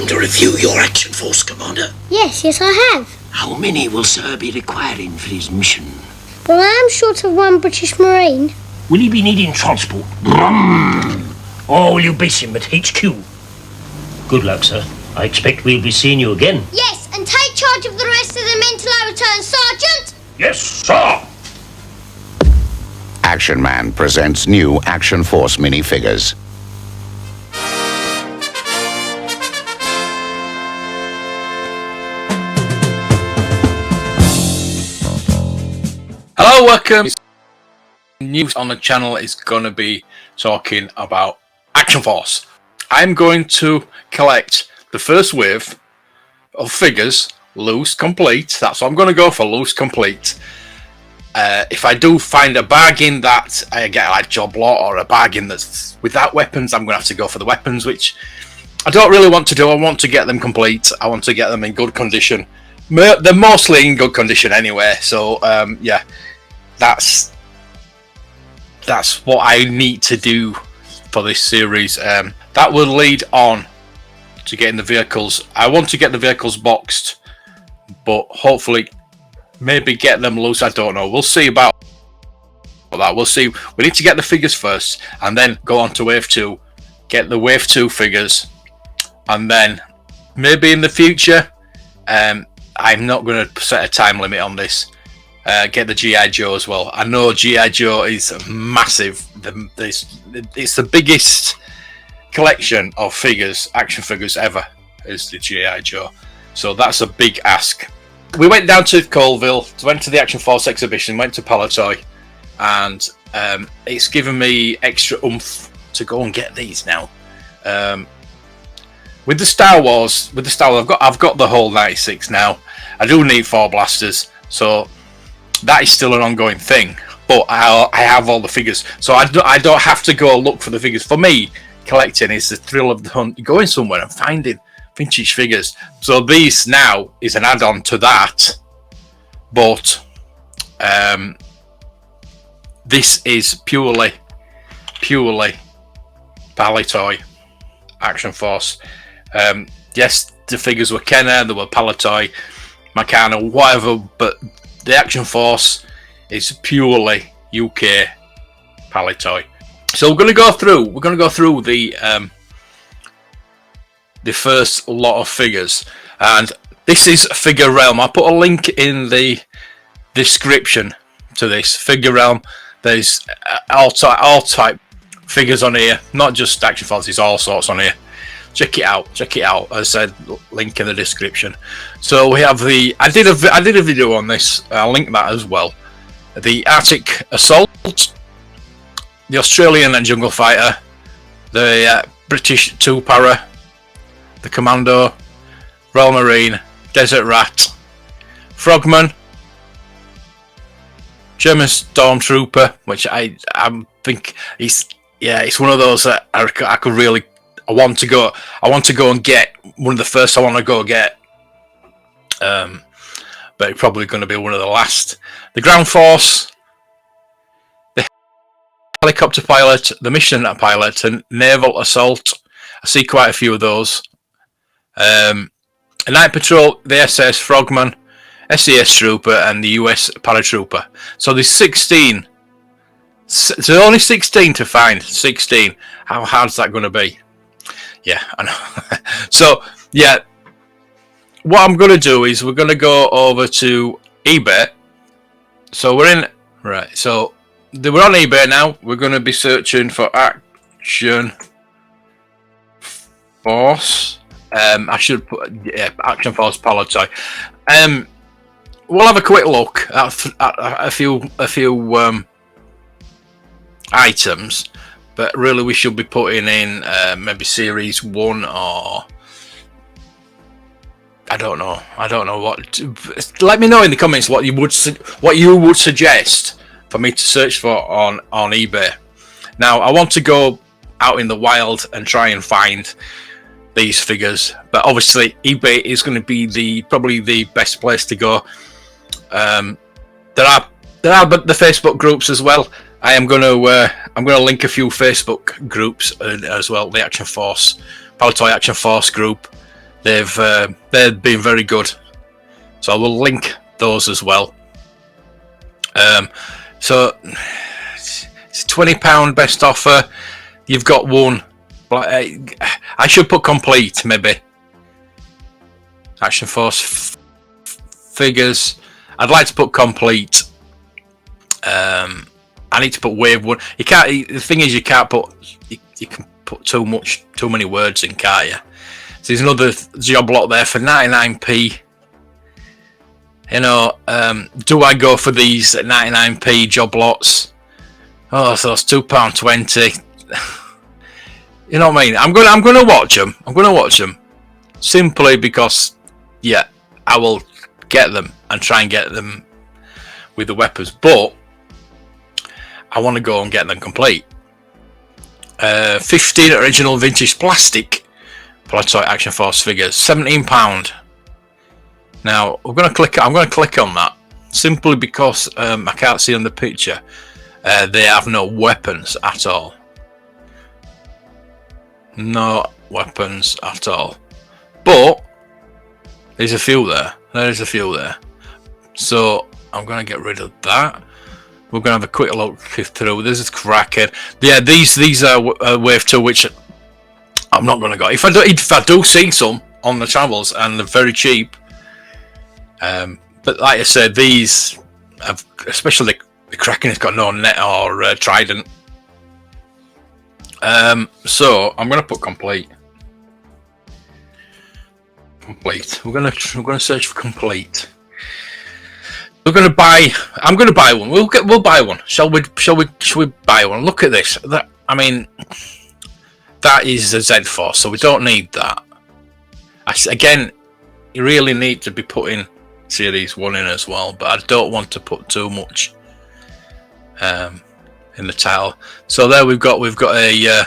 time to review your Action Force, Commander? Yes, I have. How many will Sir be requiring for his mission? Well, I am short of one British Marine. Will he be needing transport? Or will you base him at HQ? Good luck, sir. I expect we'll be seeing you again. Yes, and take charge of the rest of the men till I return, Sergeant! Yes, sir! Action Man presents new Action Force minifigures. Hello, welcome. News on the channel is going to be talking about Action Force. I'm going to collect the first wave of figures, loose complete. That's what I'm going to go for, loose complete. If I do find a bargain that I get like job lot or a bargain that's without weapons, I'm going to have to go for the weapons, which I don't really want to do. I want to get them complete. I want to get them in good condition. They're mostly in good condition anyway, so yeah, that's what I need to do for this series. That will lead on to getting the vehicles. I want to get the vehicles boxed, but hopefully maybe get them loose. I don't know. We'll see about that. We'll see. We need to get the figures first and then go on to wave 2, get the wave 2 figures, and then maybe in the future, I'm not going to set a time limit on this. Get the G.I. Joe as well. I know G.I. Joe is massive. It's the biggest collection of figures, action figures ever, is the G.I. Joe. So that's a big ask. We went down to Colville, went to the Action Force exhibition, went to Palitoy, and it's given me extra oomph to go and get these now. With the Star Wars, I've got the whole 96 now. I do need 4 blasters, so that is still an ongoing thing. But I have all the figures, so I don't have to go look for the figures. For me, collecting is the thrill of the hunt, going somewhere and finding vintage figures. So these now is an add-on to that, but this is purely Palitoy Action Force. Yes, the figures were Kenner, there were Palitoy, Meccano, whatever, but the Action Force is purely UK Palitoy. So we're going to go through the first lot of figures, and this is Figure Realm. I'll put a link in the description to this Figure Realm. There's all type figures on here, not just Action Force. There's all sorts on here. Check it out. As I said, link in the description. So we have the. I did a video on this. I'll link that as well. The Arctic Assault, the Australian and Jungle Fighter, the British 2 Para, the Commando, Royal Marine, Desert Rat, Frogman, German Stormtrooper, which I think it's one of those that I could really. I want to go and get one of the first I want to go get, but it's probably going to be one of the last. The Ground Force, the Helicopter Pilot, the Mission Pilot, and Naval Assault. I see quite a few of those. A Night Patrol, the SS Frogman, SES Trooper, and the US Paratrooper. So there's 16. There's only 16 to find. 16. How hard's that going to be? Yeah, I know. So, yeah, what I'm going to do is we're going to go over to eBay. So we're in, right, so we're on eBay now. We're going to be searching for Action Force. I should put, yeah, Action Force Palitoy. We'll have a quick look at a few items. But really, we should be putting in maybe Series 1 or I don't know what. Let me know in the comments what you would suggest for me to search for on eBay. Now, I want to go out in the wild and try and find these figures, but obviously eBay is going to be probably the best place to go. There are the Facebook groups as well. I'm going to link a few Facebook groups as well. The Action Force, Palitoy Action Force group, They've been very good, so I will link those as well. So it's £20 best offer. You've got one. I should put complete, maybe. Action Force figures. I'd like to put complete. I need to put wave one. You can't. The thing is, you can't put. You can put too many words in, can't you? So there's another job lot there for 99p. You know, do I go for these 99p job lots? Oh, so it's £2.20. You know what I mean? I'm gonna watch them. I'm gonna watch them simply because, yeah, I will get them and try and get them with the weapons, but I want to go and get them complete. 15 original vintage plastic Palitoy Action Force figures, £17. Now I'm going to click on that simply because I can't see on the picture. They have no weapons at all. No weapons at all. But there's a few there. There's a few there. So I'm going to get rid of that. We're going to have a quick look through. This is cracking. Yeah, these are wave 2, which I'm not going to go. If I do see some on the travels and they're very cheap, but like I said, these have, especially the Kraken, has got no net or trident. So I'm going to put complete. Complete. We're going to search for complete. I'm going to buy one. We'll buy one. Shall we buy one? Look at this. I mean, that is a Z Force, so we don't need that. Again, you really need to be putting Series 1 in as well, but I don't want to put too much in the title. So there we've got a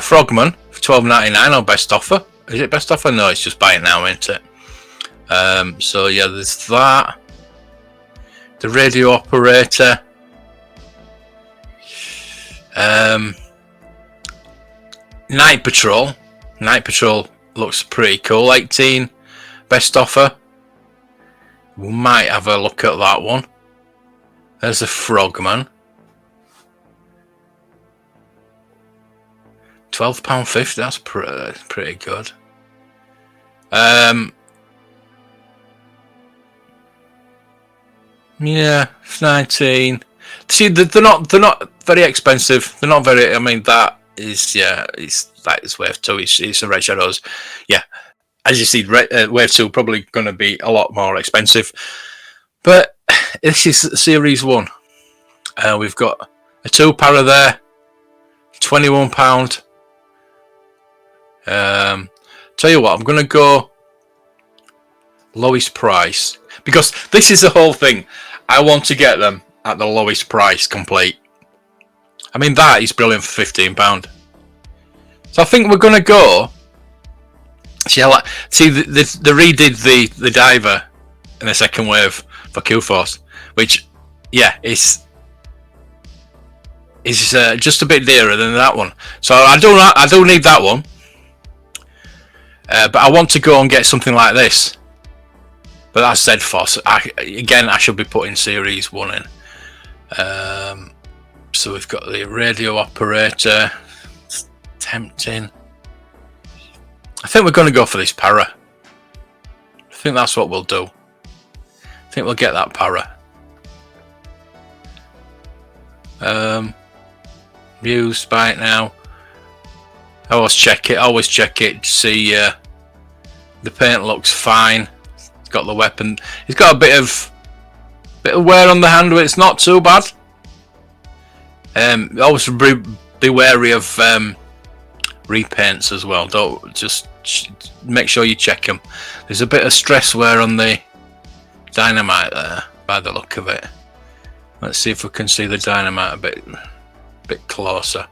Frogman for $12.99 on best offer. Is it best offer? No, it's just buy it now, isn't it? So yeah, there's that. The radio operator. Night Patrol. Night Patrol looks pretty cool. 18 best offer. We might have a look at that one. There's a Frogman. £12.50. That's pretty good. Yeah, it's 19. See, they're not very expensive. They're not very. I mean, that is, yeah, it's wave 2. It's the Red Shadows. Yeah, as you see, wave 2 probably going to be a lot more expensive. But this is Series 1. We've got a 2-para there, £21. Tell you what, I'm going to go lowest price, because this is the whole thing. I want to get them at the lowest price complete. I mean, that is brilliant for £15. So I think we're going to go. See, they redid the diver in the second wave for Q-Force, which, yeah, is just a bit dearer than that one. So I don't need that one. But I want to go and get something like this. But that's Z Force. Again, I should be putting Series 1 in. So we've got the radio operator. It's tempting. I think we're going to go for this para. I think that's what we'll do. I think we'll get that para. Views spike now. I always check it to see the paint looks fine. It's got the weapon. It's got a bit of wear on the handle. It's not too bad. Always be wary of repaints as well. Don't just make sure you check them. There's a bit of stress wear on the dynamite there, by the look of it. Let's see if we can see the dynamite a bit closer.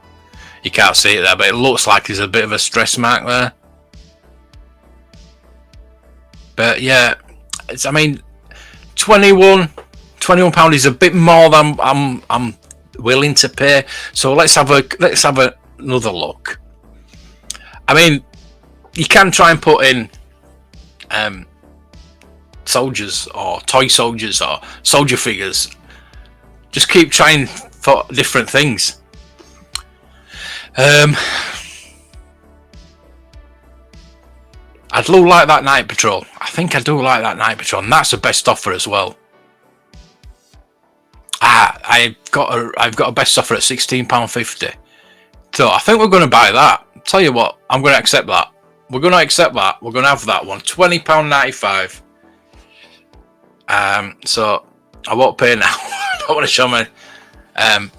You can't see it there, but it looks like there's a bit of a stress mark there. But yeah, I mean, £21 is a bit more than I'm willing to pay. So let's have another look. I mean, you can try and put in soldiers or toy soldiers or soldier figures. Just keep trying for different things. I do like that Night Patrol. I think I do like that Night Patrol, and that's the best offer as well. I've got a best offer at £16.50. So I think we're going to buy that. Tell you what, I'm going to accept that. We're going to accept that. We're going to have that one. £20.95. So I won't pay now. I don't want to show me.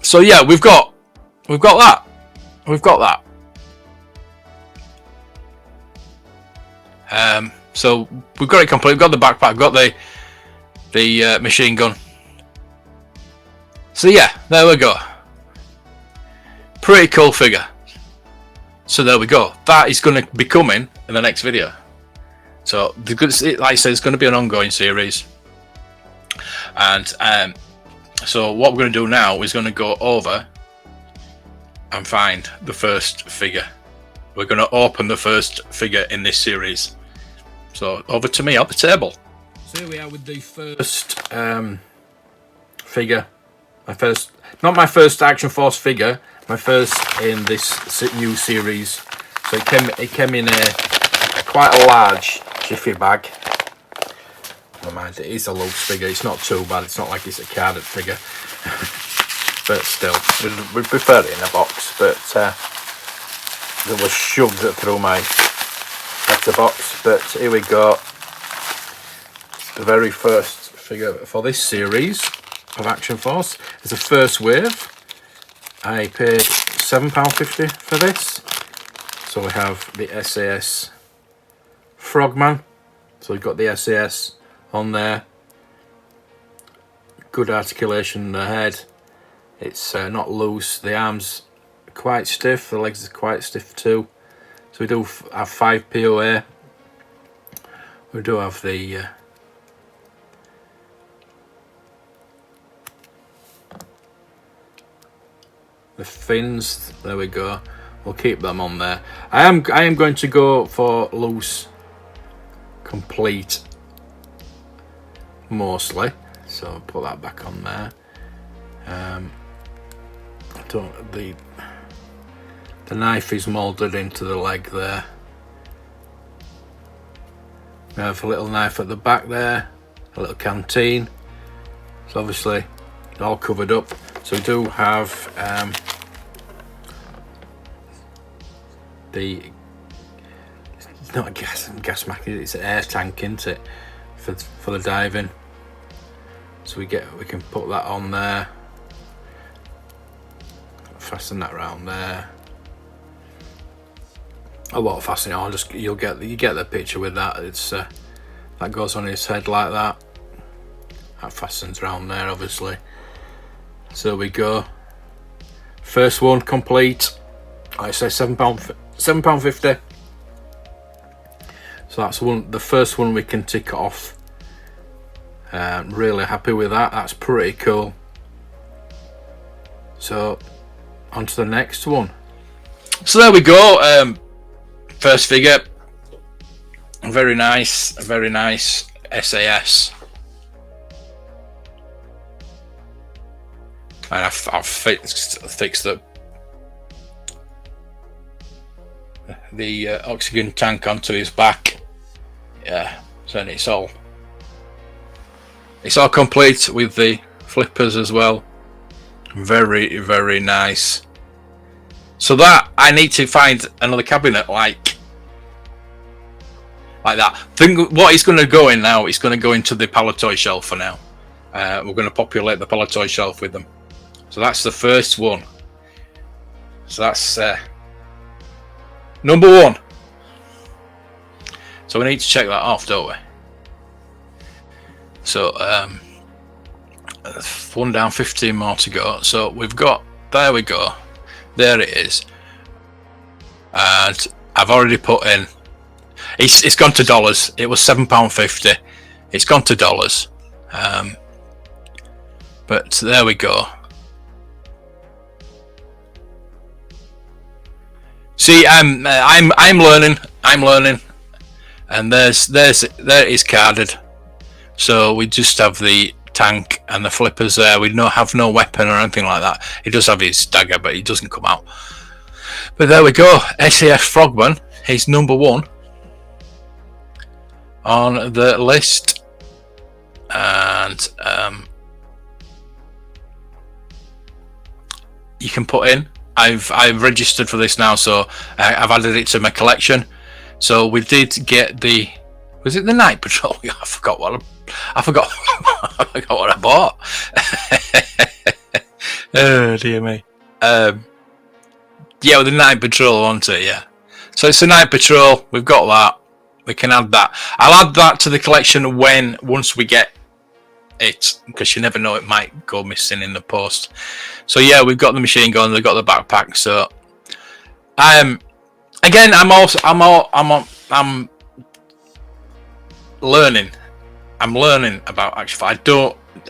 So yeah, we've got that. We've got that. So we've got it complete. We've got the backpack. We've got the machine gun. So yeah, there we go. Pretty cool figure. So there we go. That is going to be coming in the next video. So like I said, it's going to be an ongoing series. And so what we're going to do now is going to go over and find the first figure. We're going to open the first figure in this series. So over to me at the table. So here we are with the first figure. Not my first Action Force figure, my first in this new series. So it came in quite a large jiffy bag. Never mind, it is a loose figure. It's not too bad. It's not like it's a carded figure, but still, we prefer it in a box. But it was shoved through my letterbox. But here we go. The very first figure for this series of Action Force is the first wave. I paid £7.50 for this. So we have the SAS Frogman. So we've got the SAS on there. Good articulation in the head. It's not loose. The arms are quite stiff. The legs are quite stiff too. So we do have 5 POA. We do have the fins. There we go. We'll keep them on there. I am going to go for loose complete mostly, so I'll put that back on there. The knife is moulded into the leg there. We have a little knife at the back there, a little canteen. So obviously all covered up. So we do have it's not a gas mask, it's an air tank, isn't it, for the diving. So we can put that on there, fasten that around there. I won't fasten it on, you get the picture with that. It's that goes on his head like that. That fastens around there, obviously. So we go. First one complete. I say £7.50. So that's the first one we can tick off. Really happy with that. That's pretty cool. So on to the next one. So there we go. First figure. Very nice SAS. And I've fixed the oxygen tank onto his back. Yeah, so it's all complete with the flippers as well. Very nice. So that I need to find another cabinet like that. Think what he's going to go in now. He's going to go into the Palitoy shelf for now. We're going to populate the Palitoy shelf with them. So that's the first one. So that's number one. So we need to check that off, don't we? So one down, 15 more to go. So we've got, there we go. There it is. And I've already put in, it's gone to dollars. It was £7.50. It's gone to dollars. But there we go. See, I'm learning. and there it is carded. So we just have the tank and the flippers there. We don't have no weapon or anything like that. He does have his dagger, but he doesn't come out. But there we go. SAS Frogman, he's number 1 on the list, and you can put in. I've registered for this now, so I've added it to my collection. So we did get the, was it the Night Patrol? I forgot what I forgot what I bought. Oh dear me. Yeah, with the Night Patrol, wasn't it? Yeah. So it's the Night Patrol. We've got that. We can add that. I'll add that to the collection once we get it, because you never know, it might go missing in the post. So yeah, we've got the machine gun, we've got the backpack. So again, I'm learning. I'm learning about Action Force.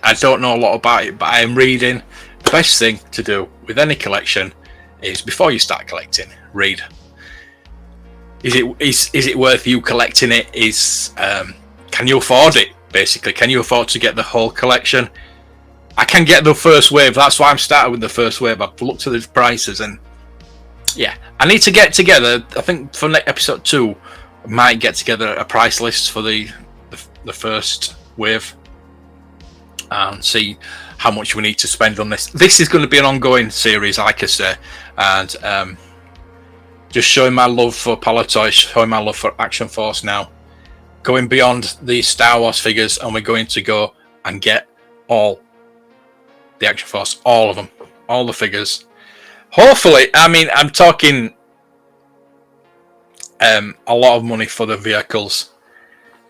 I don't know a lot about it, but I am reading. The best thing to do with any collection is, before you start collecting, read. Is it worth you collecting it? Can you afford it? Basically, can you afford to get the whole collection? I can get the first wave. That's why I'm starting with the first wave. I've looked at the prices, and yeah, I need to get together. I think for episode 2, I might get together a price list for the first wave and see how much we need to spend on this. This is going to be an ongoing series, like I say, and just showing my love for Palitoy, showing my love for Action Force now. Going beyond the Star Wars figures, and we're going to go and get all the Action Force, all of them, all the figures. Hopefully, I mean, I'm talking a lot of money for the vehicles,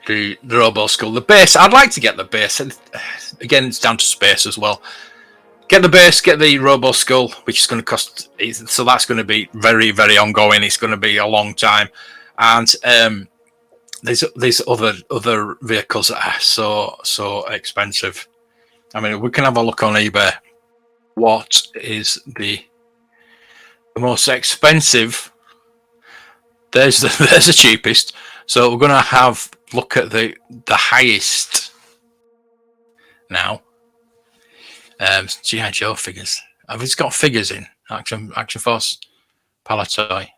the Robo Skull, the base. I'd like to get the base, and again, it's down to space as well. Get the base, get the Robo Skull, which is going to cost. So that's going to be very, very ongoing. It's going to be a long time, and there's other vehicles that are so expensive. I mean, we can have a look on eBay. What is the most expensive? There's the cheapest. So we're gonna have look at the highest now. G.I. Joe figures. Have it's got figures in Action Force Palitoy?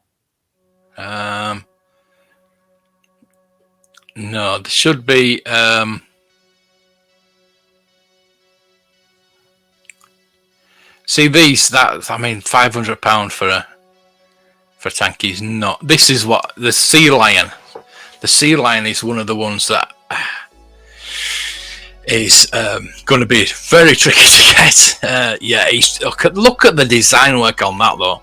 No, there should be. See these? That, I mean, £500 for a tank is not. This is what the Sea Lion. The Sea Lion is one of the ones that is going to be very tricky to get. Yeah, look at the design work on that though.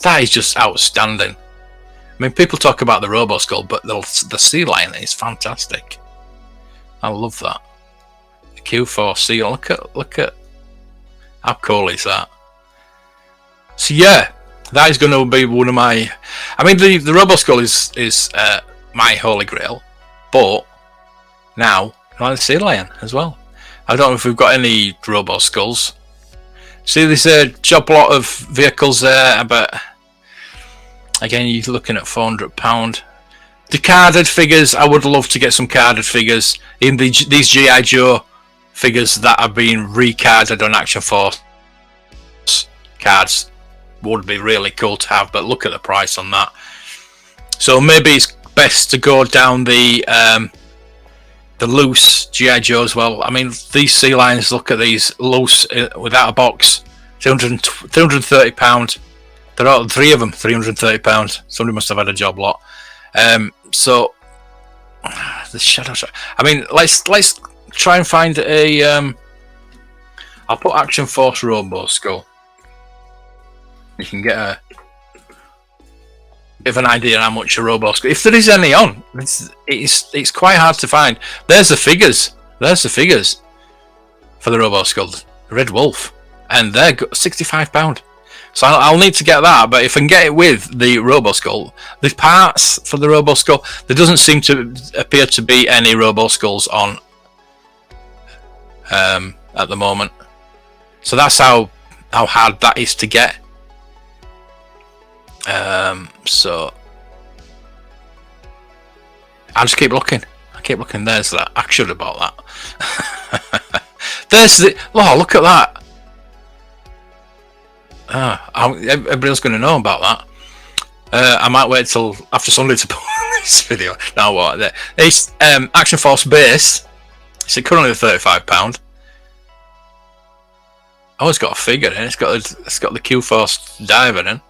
That is just outstanding. I mean, people talk about the Robo Skull, but the Sea Lion is fantastic. I love that. The Q4 Seal. Look at how cool is that? So yeah, that is going to be one of my. I mean, the Robo Skull is my holy grail, but now I like the Sea Lion as well. I don't know if we've got any Robo Skulls. See, there's a job lot of vehicles there, but. Again, you're looking at £400. The carded figures, I would love to get some carded figures in these G.I. Joe figures that are being recarded on Action Force cards. Would be really cool to have, but look at the price on that. So maybe it's best to go down the loose G.I. Joe as well. I mean, these Sea Lions, look at these loose without a box, £230. There are 3 of them, £330. Somebody must have had a job lot. So the Shadow Shot. I mean, let's try and find a. I'll put Action Force Robo Skull. You can get a bit of an idea how much a Robo Skull. If there is any on, it's quite hard to find. There's the figures. There's the figures for the Robo Skull, Red Wolf, and they're £65. So I'll need to get that, but if I can get it with the Robo Skull, the parts for the Robo Skull, there doesn't seem to appear to be any Robo Skulls on at the moment. So that's how hard that is to get. So I just keep looking. I keep looking. There's that. I should have bought that. There's the. Oh, look at that. Everybody's going to know about that. I might wait till after Sunday to put this video. Now what? It's Action Force base. It's currently £35. Oh, it's got a figure in. It's got the Q Force diver in.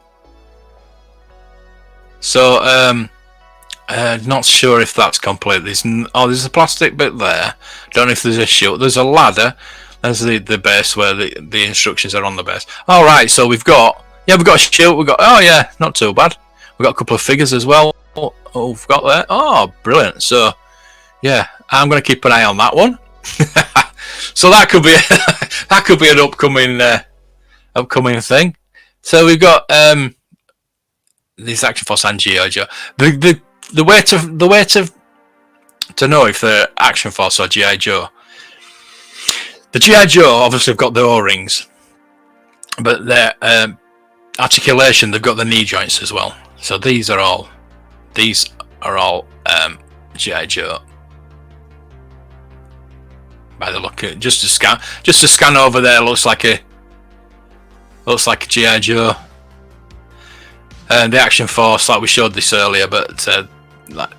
So not sure if that's complete. There's a plastic bit there. Don't know if there's a chute. There's a ladder. There's the base where the instructions are on the base. All right, so we've got a chute. Oh yeah, not too bad. We've got a couple of figures as well. Oh, we've got there. Oh, brilliant. So yeah, I'm going to keep an eye on that one. So that could be an upcoming thing. So we've got these Action Force and G.I. Joe. The way to know if they're Action Force or G.I. Joe. The G.I. Joe obviously have got the O-rings, but their articulation, they've got the knee joints as well. So these are all G.I. Joe. By the look at just to scan over there, looks like a G.I. Joe. The Action Force, like we showed this earlier, but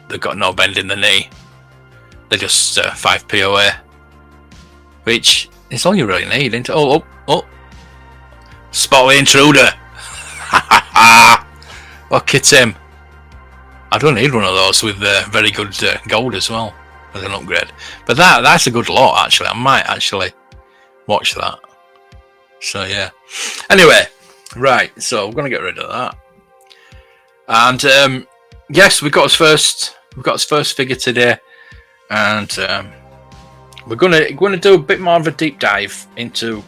they've got no bend in the knee. They're just 5 POA, which is all you really need. Isn't it? Oh! Spot the intruder. Look at him. I don't need one of those with very good gold as well as an upgrade. But that's a good lot actually. I might actually watch that. So yeah. Anyway, right. So we're gonna get rid of that. And yes, we've got his first figure today, and we're gonna do a bit more of a deep dive into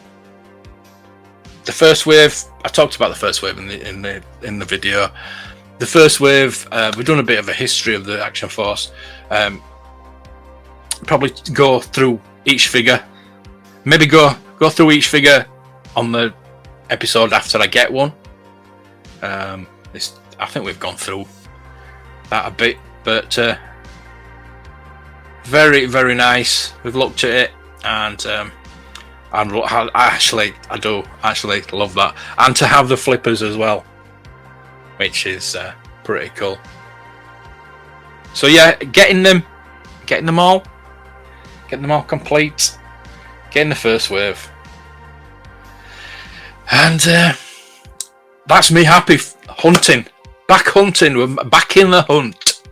the first wave. I talked about the first wave in the video. The first wave, we've done a bit of a history of the Action Force. Probably go through each figure. Maybe go through each figure on the episode after I get one. I think we've gone through that a bit, but very, very nice. We've looked at it, and I do actually love that, and to have the flippers as well, which is pretty cool. So yeah, getting them all complete, getting the first wave, and that's me happy hunting. We're back in the hunt.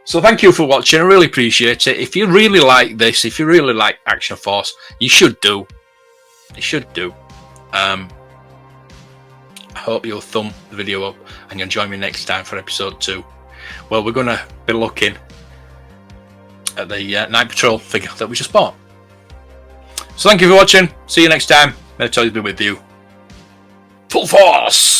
So thank you for watching. I really appreciate it. If you really like this, if you really like Action Force, you should do. I hope you'll thumb the video up and you'll join me next time for episode 2. Well, we're going to be looking at the Night Patrol figure that we just bought. So thank you for watching. See you next time. May the toys be with you. Full force!